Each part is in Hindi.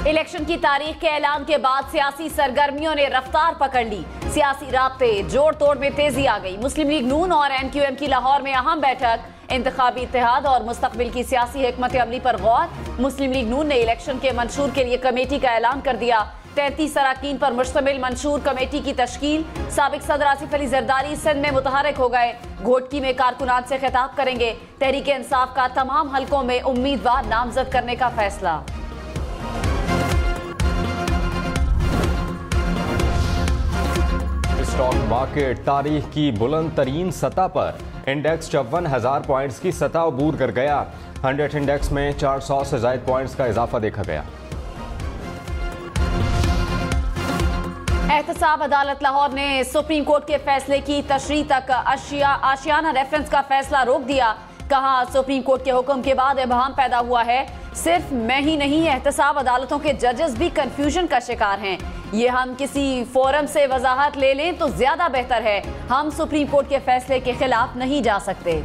इलेक्शन की तारीख के ऐलान के बाद सियासी सरगर्मियों ने रफ्तार पकड़ ली। सियासी राब्ते जोड़ तोड़ में तेजी आ गई। मुस्लिम लीग नून और NQM की लाहौर में अहम बैठक। इंतखाबी इत्तेहाद और मुस्तकबिल की सियासी हिकमत अमली पर गौर। मुस्लिम लीग नून ने इलेक्शन के मंशूर के लिए कमेटी का ऐलान कर दिया। 33 अरकान पर मुश्तमिल मंशूर कमेटी की तश्कील। साबिक सदर आसिफ अली जरदारी सिंध में मुतहरक हो गए। घोटकी में कारकुनान से खिताब करेंगे। तहरीक इंसाफ का तमाम हलकों में उम्मीदवार नामजद करने का फैसला। स्टॉक मार्केट तारीख की बुलंद तरीन सतह पर। इंडेक्स 54,000 पॉइंट्स की सतह अबूर कर गया। 100 इंडेक्स में 400 से ज्यादा पॉइंट्स का इजाफा देखा गया। एहतसाब अदालत लाहौर ने सुप्रीम कोर्ट के फैसले की तशरीह तक आशियाना रेफरेंस का फैसला रोक दिया। कहा, सुप्रीम कोर्ट के हुक्म के बाद इबहम पैदा हुआ है। सिर्फ मैं ही नहीं, एहतसाब अदालतों के जजेस भी कंफ्यूजन का शिकार हैं। ये हम किसी फोरम से वजाहत ले लें तो ज्यादा बेहतर है। हम सुप्रीम कोर्ट के फैसले के खिलाफ नहीं जा सकते।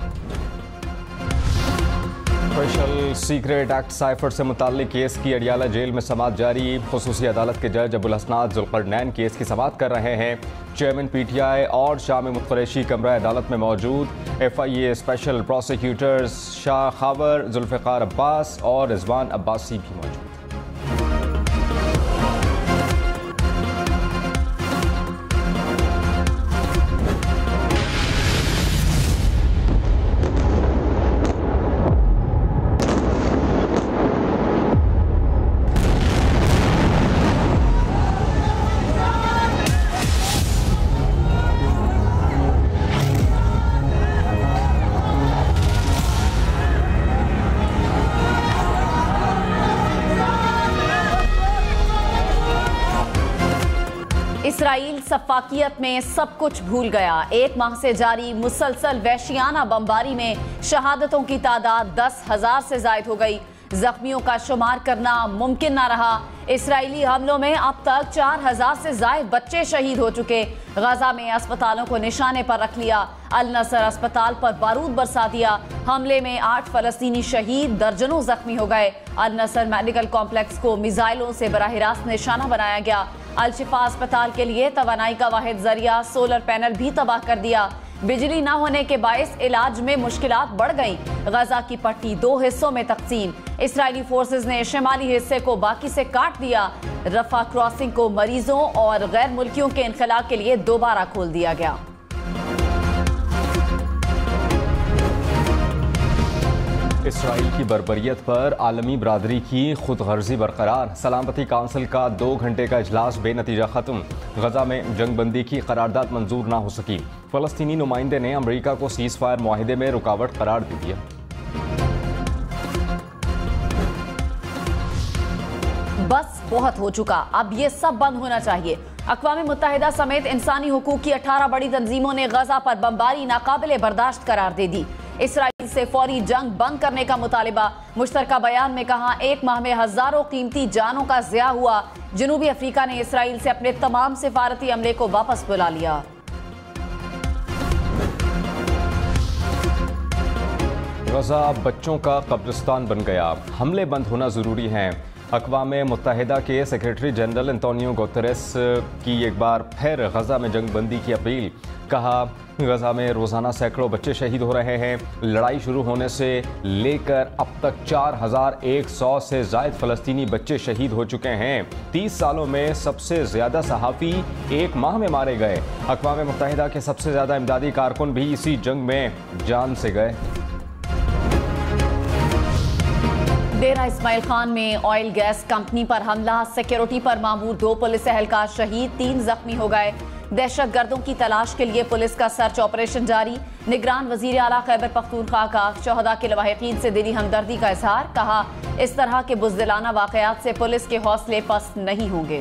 स्पेशल सीक्रेट एक्ट साइफर से मुताल्लिक केस की अडियाला जेल में समाअत जारी। खुसूसी अदालत के जज अबुल हसनात जुल्करनैन केस की समाअत कर रहे हैं। चेयरमैन PTI और शाम मुतफरेशी कमरा अदालत में मौजूद। FIA special prosecutors Shah Khawar, Zulfiqar Abbas और रिजवान अब्बासी भी मौजूद। इसराइल सफाकियत में सब कुछ भूल गया। एक माह से जारी मुसलसल वहशियाना बमबारी में शहादतों की तादाद 10,000 से जायद हो गई। जख्मियों का शुमार करना मुमकिन न रहा। इसराइली हमलों में अब तक 4,000 से जायद बच्चे शहीद हो चुके। गजा में अस्पतालों को निशाने पर रख लिया। अल नसर अस्पताल पर बारूद बरसा दिया। हमले में 8 फलस्तीनी शहीद, दर्जनों जख्मी हो गए। अल नसर मेडिकल कॉम्प्लेक्स को मिसाइलों से बराह रास्त निशाना बनाया गया। अल शिफा अस्पताल के लिए तवानाई का वाहिद जरिया सोलर पैनल भी तबाह कर दिया। बिजली न होने के बायस इलाज में मुश्किलात बढ़ गई। गजा की पट्टी 2 हिस्सों में तकसीम। इसराइली फोर्सेस ने शिमाली हिस्से को बाकी से काट दिया। रफा क्रॉसिंग को मरीजों और गैर मुल्कियों के इनखला के लिए दोबारा खोल दिया गया। इसराइल की बर्बरियत पर आलमी बरादरी की खुदगर्जी बरकरार। सलामती काउंसिल का 2 घंटे का इजलास बेनतीजा खत्म। गजा में जंगबंदी की करारदाद मंजूर ना हो सकी। फलस्तीनी नुमाइंदे ने अमरीका को सीज फायर मुआहिदे में रुकावट करार दे दिया। बस बहुत हो चुका, अब ये सब बंद होना चाहिए। अक़वाम मुत्तहिदा समेत इंसानी हुकूक की 18 बड़ी तंजीमों ने गजा पर बमबारी नाकाबिले बर्दाश्त करार दे दी। इसराइल से फौरी जंग बंद करने का मुतालिबा। मुश्तरका बयान में कहा, 1 माह में हजारों कीमती जानों का ज़िया हुआ। जनूबी अफ्रीका ने इसराइल से अपने तमाम सिफारती अमले को वापस बुला लिया। गजा बच्चों का कब्रिस्तान बन गया। हमले बंद होना जरूरी हैं। अक़वाम मुत्तहिदा के सेक्रेटरी जनरल एंटोनियो गुतेरेस की एक बार फिर गजा में जंगबंदी की अपील। कहा, गजा में रोजाना सैकड़ों बच्चे शहीद हो रहे हैं। लड़ाई शुरू होने से लेकर अब तक 4,100 से जायद फलस्तीनी बच्चे शहीद हो चुके हैं। 30 सालों में सबसे ज्यादा सहाफ़ी 1 माह में मारे गए। अक़वाम मुत्तहिदा के सबसे ज्यादा इमदादी कारकुन भी इसी जंग में जान से गए। डेरा इस्माइल खान में ऑयल गैस कंपनी पर हमला। सिक्योरिटी पर मामूर 2 पुलिस एहलकार शहीद, 3 जख्मी हो गए। दहशतगर्दों की तलाश के लिए पुलिस का सर्च ऑपरेशन जारी। निगरान वजीर आला खैबर पख्तूनख्वा का शहदा के लवाहिकीन से दिली हमदर्दी का इजहार। कहा, इस तरह के बुज़दिलाना वाक़यात से पुलिस के हौसले पस्त नहीं होंगे।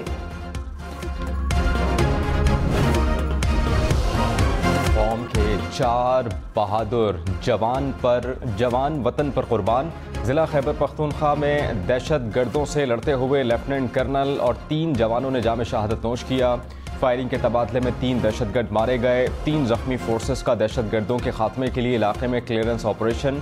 कौम के 4 बहादुर जवान वतन पर कुर्बान। जिला खैबर पख्तूनख्वा में दहशत गर्दों से लड़ते हुए लेफ्टिनेंट कर्नल और 3 जवानों ने जाम शहादत नोश किया। फायरिंग के तबादले में 3 दहशतगर्द मारे गए। 3 जख्मी। फोर्सेस का दहशतगर्दों के खात्मे के लिए इलाके में क्लियरेंस ऑपरेशन।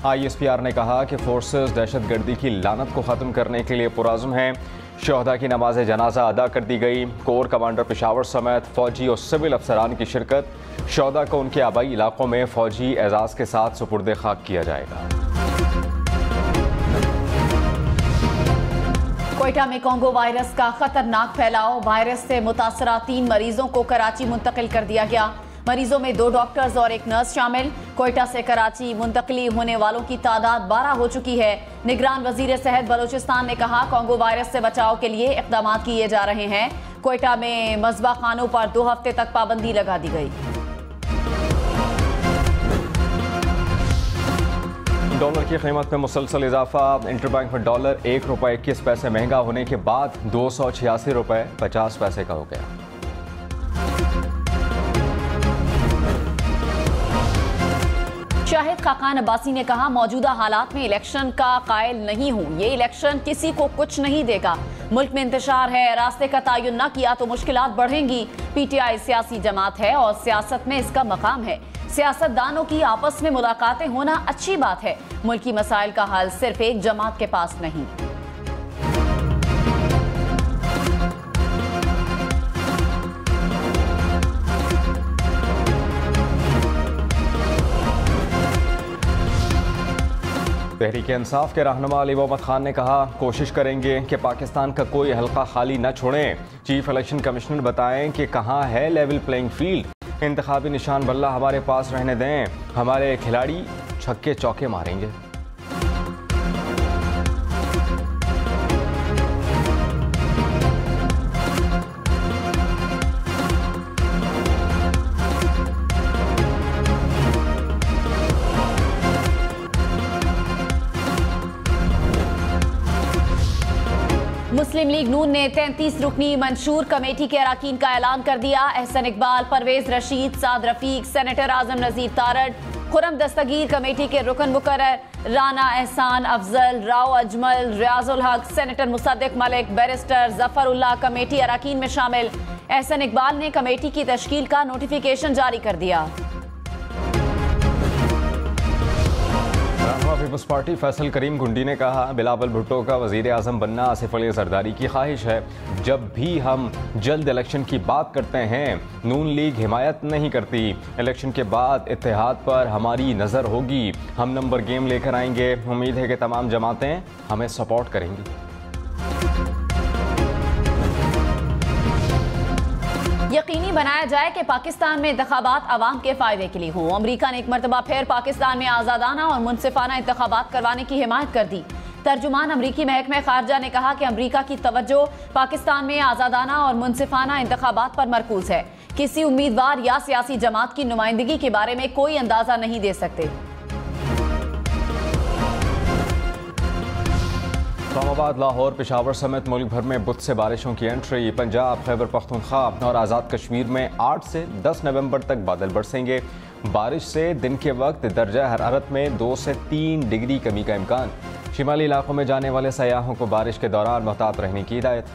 ISPR ने कहा कि फोर्सेस दहशतगर्दी की लानत को ख़त्म करने के लिए पुरज़्म हैं। शहदा की नमाज जनाजा अदा कर दी गई। कोर कमांडर पेशावर समेत फौजी और सिविल अफसरान की शिरकत। शहदा को उनके आबाई इलाकों में फौजी एजाज़ के साथ सुपुर्द खाक किया जाएगा। कोयटा में कोंगो वायरस का खतरनाक फैलाव। वायरस से मुतासरा 3 मरीजों को कराची मुंतकिल कर दिया गया। मरीजों में 2 डॉक्टर्स और 1 नर्स शामिल। कोयटा से कराची मुंतकिली होने वालों की तादाद 12 हो चुकी है। निगरान वजीर सेहत बलूचिस्तान ने कहा, कोंगो वायरस से बचाव के लिए इक़दाम किए जा रहे हैं। कोयटा में मज़बा खानों पर 2 हफ्ते तक पाबंदी लगा दी गई। डॉलर की कीमत में मुसलसल इजाफा। इंटरबैंक में डॉलर ₹1.21 महंगा होने के बाद ₹286.50 का हो गया। शाहिद खाकान अब्बासी ने कहा, मौजूदा हालात में इलेक्शन का कायल नहीं हूँ। ये इलेक्शन किसी को कुछ नहीं देगा। मुल्क में इंतशार है, रास्ते का तयन न किया तो मुश्किलात बढ़ेंगी। PTI सियासी जमात है और सियासत में इसका मकाम है। सियासतदानों की आपस में मुलाकातें होना अच्छी बात है। मुल्की मसाइल का हल सिर्फ एक जमात के पास नहीं। तहरीक इंसाफ के रहनुमा अली मोहम्मद खान ने कहा, कोशिश करेंगे कि पाकिस्तान का कोई हल्का खाली न छोड़ें। चीफ इलेक्शन कमिश्नर बताएं कि कहां है लेवल प्लेइंग फील्ड। इंतखाबी निशान बल्ला हमारे पास रहने दें, हमारे खिलाड़ी छक्के चौके मारेंगे। मुस्लिम लीग नून ने 33 रुकनी मंशूर कमेटी के अरकान का ऐलान कर दिया। एहसन इकबाल, परवेज रशीद, साद रफीक, सेनेटर आजम नजीर तारड़, खुरम दस्तगीर कमेटी के रुकन मुकर्रर, राना एहसान अफजल, राव अजमल, रियाजुल हक, senator Mossadegh Malik, barrister Zafrullah committee अरकान में शामिल। एहसन इकबाल ने कमेटी की तश्कील का नोटिफिकेशन जारी कर दिया। पीपल्स पार्टी फैसल करीम गुंडी ने कहा, बिलावल भुट्टो का वजीर आजम बनना आसिफ अली जरदारी की ख्वाहिश है। जब भी हम जल्द इलेक्शन की बात करते हैं, नून लीग हिमायत नहीं करती। इलेक्शन के बाद इत्तेहाद पर हमारी नज़र होगी। हम नंबर गेम लेकर आएंगे। उम्मीद है कि तमाम जमातें हमें सपोर्ट करेंगी। यकीनी बनाया जाए कि पाकिस्तान में इंतखाबात अवाम के फायदे के लिए हों। अमरीका ने एक मरतबा फिर पाकिस्तान में आज़ादाना और मुनसिफाना इंतखाबात करवाने की हिमायत कर दी। तर्जुमान अमरीकी महकमा खारजा ने कहा कि अमरीका की तवज्जो पाकिस्तान में आज़ादाना और मुनसिफाना इंतखाबात पर मरकूज है। किसी उम्मीदवार या सियासी जमात की नुमाइंदगी के बारे में कोई अंदाजा नहीं दे सकते। इस्लामाबाद, लाहौर, पेशावर समेत मुल्क भर में बुध से बारिशों की एंट्री। पंजाब, खैबर पख्तूनख्वा और आज़ाद कश्मीर में 8 से 10 नवंबर तक बादल बरसेंगे। बारिश से दिन के वक्त दर्जा हरारत में 2 से 3 डिग्री कमी का इम्कान। शिमाली इलाकों में जाने वाले सयाहों को बारिश के दौरान मोहतात रहने की हिदायत।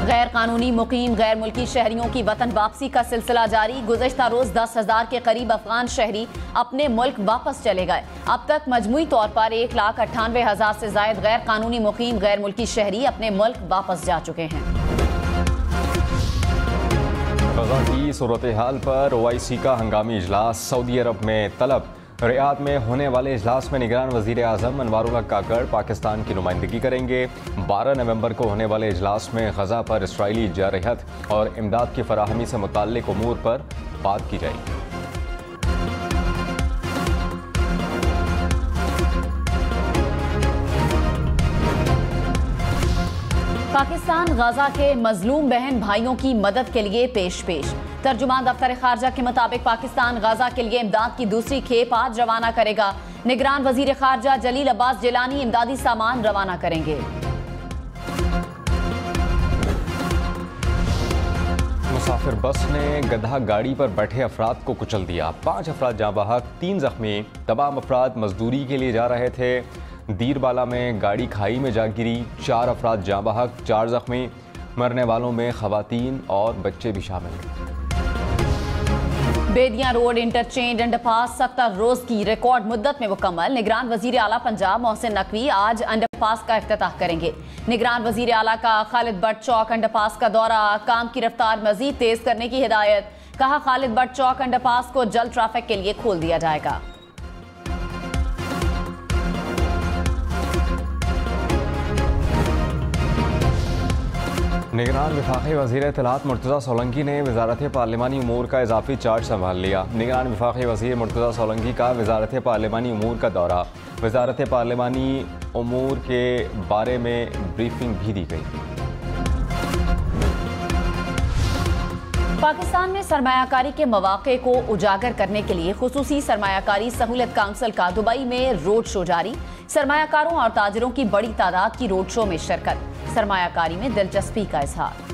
गैर कानूनी मुकीम गैर मुल्की शहरियों की वतन वापसी का सिलसिला जारी। गुज़श्ता रोज 10,000 के करीब अफगान शहरी अपने मुल्क वापस चले गए। अब तक मजमूई तौर पर 1,98,000 से जायद गैर कानूनी मुकीम गैर मुल्की शहरी अपने मुल्क वापस जा चुके हैं। गजा की सूरत हाल पर OIC का हंगामी इजलास। सऊदी अरब में तलब। रियाद में होने वाले इजलास में निगरान वजीर आजम अनवारुल हक काकड़ पाकिस्तान की नुमाइंदगी करेंगे। 12 नवंबर को होने वाले इजलास में गजा पर इसराइली जारहत और इमदाद की फराहमी से मुताल्लिक उमूर पर बात की जाएगी। पाकिस्तान गजा के मजलूम बहन भाइयों की मदद के लिए पेश। तर्जुमान दफ्तर खारजा के मुताबिक पाकिस्तान गजा के लिए इमदाद की दूसरी खेप आज रवाना करेगा। निगरान वजीर खारजा जलील अब्बास जिलानी इमदादी सामान रवाना करेंगे। मुसाफिर बस ने गधा गाड़ी पर बैठे अफराद को कुचल दिया। 5 अफराद जाँ बहक, 3 जख्मी। तमाम अफराद मजदूरी के लिए जा रहे थे। दीरबाला में गाड़ी खाई में जा गिरी। 4 अफराद जाँ बहक, 4 जख्मी। मरने वालों में खवातीन और बच्चे भी शामिल हैं। बेदिया रोड इंटरचेंज अंडरपास 70 रोज की रिकॉर्ड मुद्दत में मुकम्मल। निगरान वजीर आला पंजाब मोहसिन नकवी आज अंडरपास का इफ्तिताह करेंगे। निगरान वजीर आला का खालिद बट चौक अंडरपास का दौरा, काम की रफ्तार मजीद तेज करने की हिदायत। कहा खालिद बट चौक अंडरपास को जल्द ट्रैफिक के लिए खोल दिया जाएगा। निगरान वफाकी वज़ीर इत्तलात मुर्तज़ा सोलंकी ने वज़ारत पार्लिमानी उमूर का इजाफी चार्ज संभाल लिया। निगरान वफाकी वज़ीर मुर्तज़ा सोलंकी का वज़ारत पार्लिमानी उमूर का दौरा, वज़ारत पार्लिमानी उमूर के बारे में ब्रीफिंग भी दी गई। पाकिस्तान में सरमायाकारी के मौक़े को उजागर करने के लिए खुसूसी सरमायाकारी सहूलत काउंसिल का दुबई में रोड शो जारी। सरमायाकारों और ताजिरों की बड़ी तादाद की रोड शो में शिरकत, सरमायाकारी में दिलचस्पी का इजहार।